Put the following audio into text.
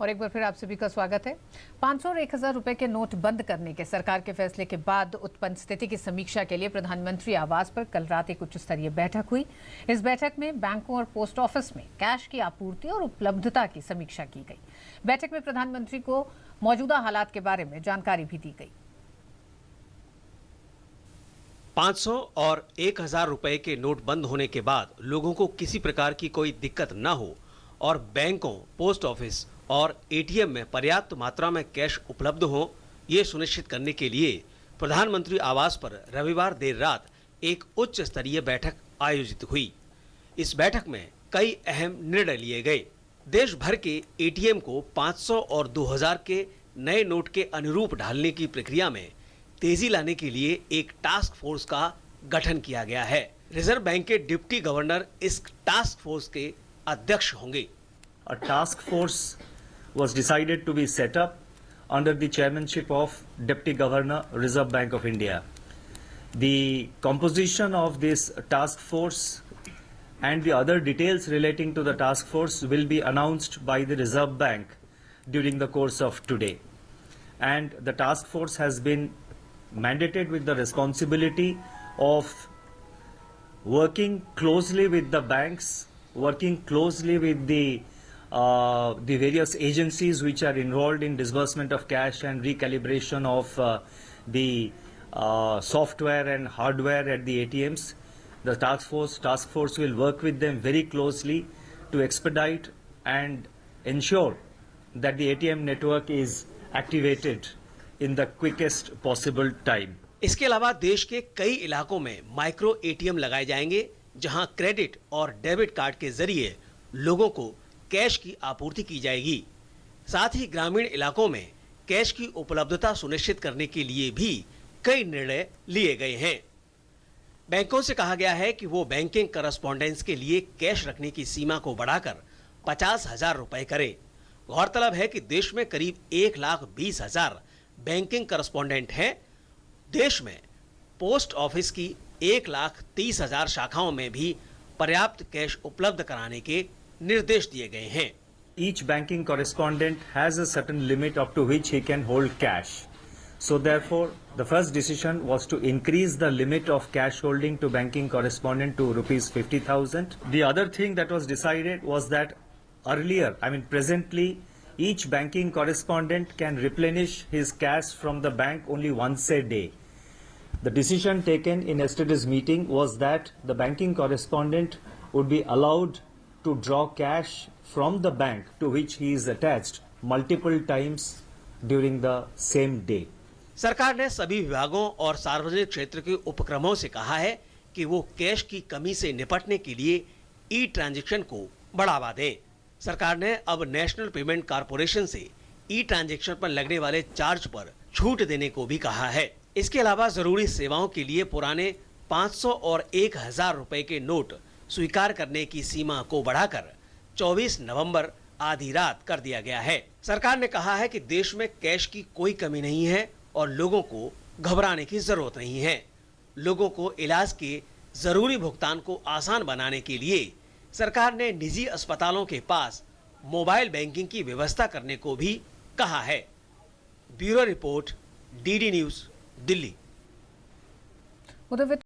और एक बार फिर आप सभी का स्वागत है। 500 और 1000 रुपए के नोट बंद करने के सरकार के फैसले के बाद उत्पन्न स्थिति की समीक्षा के लिए प्रधानमंत्री आवास पर कल रात एक उच्च स्तरीय बैठक हुई। इस बैठक में बैंकों और पोस्ट ऑफिस में कैश की आपूर्ति और उपलब्धता की समीक्षा की गई। बैठक में प्रधानमंत्री को मौजूदा हालात के बारे में जानकारी भी दी गई। 500 और 1000 रुपए के नोट बंद होने के बाद लोगों को किसी प्रकार की कोई दिक्कत न हो और बैंकों, पोस्ट ऑफिस और एटीएम में पर्याप्त मात्रा में कैश उपलब्ध हो, ये सुनिश्चित करने के लिए प्रधानमंत्री आवास पर रविवार देर रात एक उच्च स्तरीय बैठक आयोजित हुई। इस बैठक में कई अहम निर्णय लिए गए। देश भर के एटीएम को 500 और 2000 के नए नोट के अनुरूप ढालने की प्रक्रिया में तेजी लाने के लिए एक टास्क फोर्स का गठन किया गया है। रिजर्व बैंक के डिप्टी गवर्नर इस टास्क फोर्स के अध्यक्ष होंगे। A task force was decided to be set up under the chairmanship of Deputy Governor, Reserve Bank of India. The composition of this task force and the other details relating to the task force will be announced by the Reserve Bank during the course of today. And the task force has been mandated with the responsibility of working closely with the banks, working closely with the various agencies which are involved in disbursement of cash and recalibration of the software and hardware at the ATMs. The task force will work with them very closely to expedite and ensure that the ATM network is activated in the quickest possible time. इसके अलावा देश के कई इलाकों में micro ATM लगाए जाएंगे, जहां क्रेडिट और डेबिट कार्ड के जरिए लोगों को कैश की आपूर्ति की जाएगी। साथ ही ग्रामीण इलाकों में कैश की उपलब्धता सुनिश्चित करने के लिए भी कई निर्णय लिए गए हैं। बैंकों से कहा गया है कि वो बैंकिंग करस्पॉन्डेंस के लिए कैश रखने की सीमा को बढ़ाकर 50,000 रुपए करें। गौरतलब है कि देश में करीब 1,20,000 बैंकिंग करस्पॉन्डेंट हैं। देश में पोस्ट ऑफिस की 1,30,000 शाखाओं में भी पर्याप्त कैश उपलब्ध कराने के निर्देश दिए गए हैं। Each banking correspondent has a certain limit up to which he can hold cash. So therefore, the first decision was to increase the limit of cash holding to banking correspondent to rupees 50,000. The other thing that was decided was that earlier, presently, each banking correspondent can replenish his cash from the bank only once a day. The decision taken in yesterday's meeting was that the banking correspondent would be allowed to draw cash from the bank to which he is attached multiple times during the same day. सरकार ने सभी विभागों और सार्वजनिक क्षेत्र के उपक्रमों से कहा है कि वो कैश की कमी से निपटने के लिए ई ट्रांजैक्शन को बढ़ावा दें। सरकार ने अब नेशनल पेमेंट कॉर्पोरेशन से ई ट्रांजैक्शन पर लगने वाले चार्ज पर छूट देने को भी कहा है। इसके अलावा जरूरी सेवाओं के लिए पुराने 500 और 1000 रुपए के नोट स्वीकार करने की सीमा को बढ़ाकर 24 नवंबर आधी रात कर दिया गया है। सरकार ने कहा है कि देश में कैश की कोई कमी नहीं है और लोगों को घबराने की जरूरत नहीं है। लोगों को इलाज के जरूरी भुगतान को आसान बनाने के लिए सरकार ने निजी अस्पतालों के पास मोबाइल बैंकिंग की व्यवस्था करने को भी कहा है। Bureau report, DD news, Delhi.